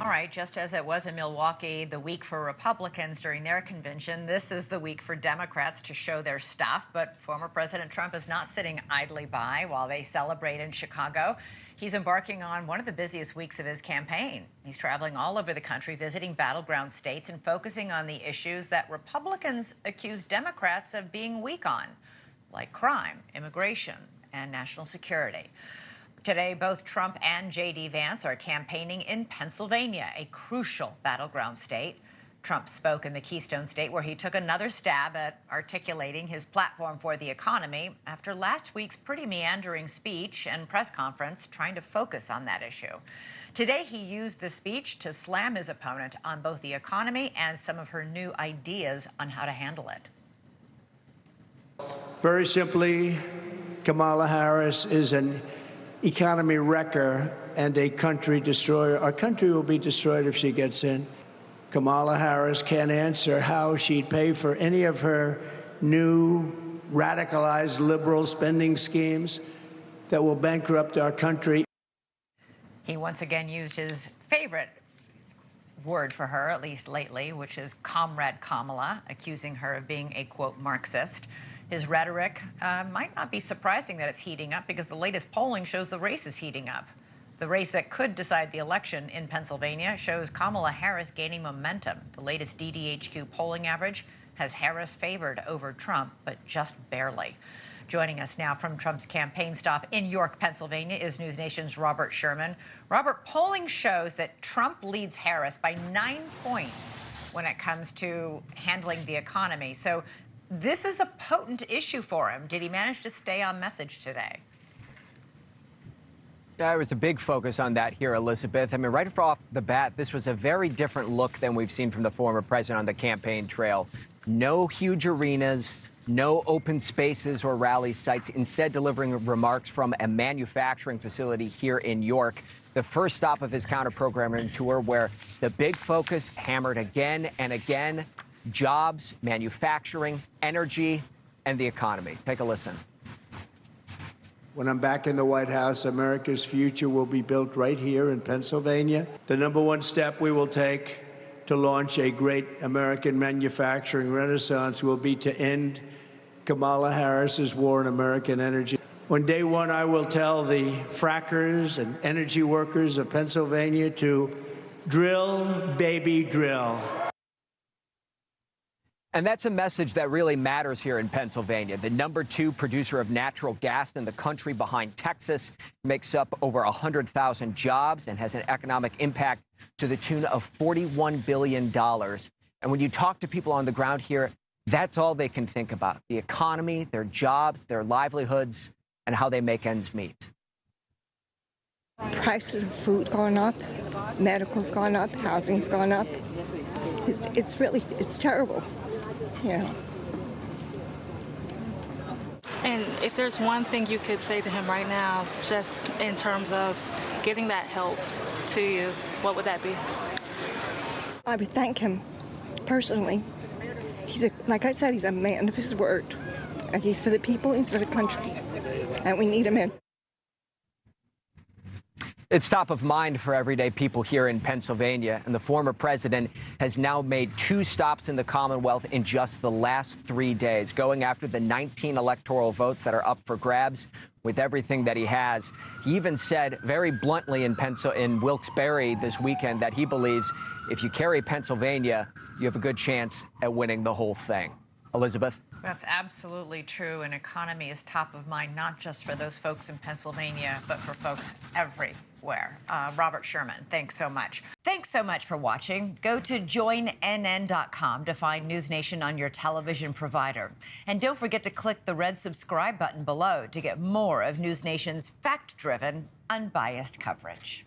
All right, just as it was in Milwaukee the week for Republicans during their convention, this is the week for Democrats to show their stuff. But former President Trump is not sitting idly by while they celebrate in Chicago. He's embarking on one of the busiest weeks of his campaign. He's traveling all over the country, visiting battleground states and focusing on the issues that Republicans accuse Democrats of being weak on, like crime, immigration, and national security. Today, both Trump and J.D. Vance are campaigning in Pennsylvania, a crucial battleground state. Trump spoke in the Keystone State, where he took another stab at articulating his platform for the economy after last week's pretty meandering speech and press conference trying to focus on that issue. Today, he used the speech to slam his opponent on both the economy and some of her new ideas on how to handle it. Very simply, Kamala Harris is an economy wrecker and a country destroyer. Our country will be destroyed if she gets in. Kamala Harris can't answer how she'd pay for any of her new radicalized liberal spending schemes that will bankrupt our country. He once again used his favorite word for her, at least lately, which is Comrade Kamala, accusing her of being a, quote, Marxist. His rhetoric might not be surprising that it's heating up because the latest polling shows the race is heating up. The race that could decide the election in Pennsylvania shows Kamala Harris gaining momentum. The latest DDHQ polling average has Harris favored over Trump, but just barely. Joining us now from Trump's campaign stop in York, Pennsylvania, is NewsNation's Robert Sherman. Robert, polling shows that Trump leads Harris by 9 points when it comes to handling the economy. So this is a potent issue for him. Did he manage to stay on message today? There was a big focus on that here, Elizabeth. I mean, right off the bat, this was a very different look than we've seen from the former president on the campaign trail. No huge arenas, no open spaces or rally sites, instead delivering remarks from a manufacturing facility here in York, the first stop of his counter-programming tour, where the big focus hammered again and again: jobs, manufacturing, energy, and the economy. Take a listen. When I'm back in the White House, America's future will be built right here in Pennsylvania. The number one step we will take to launch a great American manufacturing renaissance will be to end Kamala Harris's war on American energy. On day one, I will tell the frackers and energy workers of Pennsylvania to drill, baby, drill. And that's a message that really matters here in Pennsylvania. The #2 producer of natural gas in the country, behind Texas, makes up over 100,000 jobs and has an economic impact to the tune of $41 billion. And when you talk to people on the ground here, that's all they can think about: the economy, their jobs, their livelihoods, and how they make ends meet. Prices of food gone up, medical's gone up, housing's gone up. It's terrible. You know. And if there's one thing you could say to him right now, just in terms of getting that help to you, what would that be? I would thank him personally. Like I said, he's a man of his word. And he's for the people, he's for the country. And we need him in. It's top of mind for everyday people here in Pennsylvania, and the former president has now made 2 stops in the Commonwealth in just the last 3 days, going after the 19 electoral votes that are up for grabs with everything that he has. He even said very bluntly in Wilkes-Barre this weekend that he believes if you carry Pennsylvania, you have a good chance at winning the whole thing. Elizabeth? That's absolutely true. An economy is top of mind, not just for those folks in Pennsylvania, but for folks everywhere. Robert Sherman, thanks so much. Thanks so much for watching. Go to joinnn.com to find NewsNation on your television provider. And don't forget to click the red subscribe button below to get more of NewsNation's fact-driven, unbiased coverage.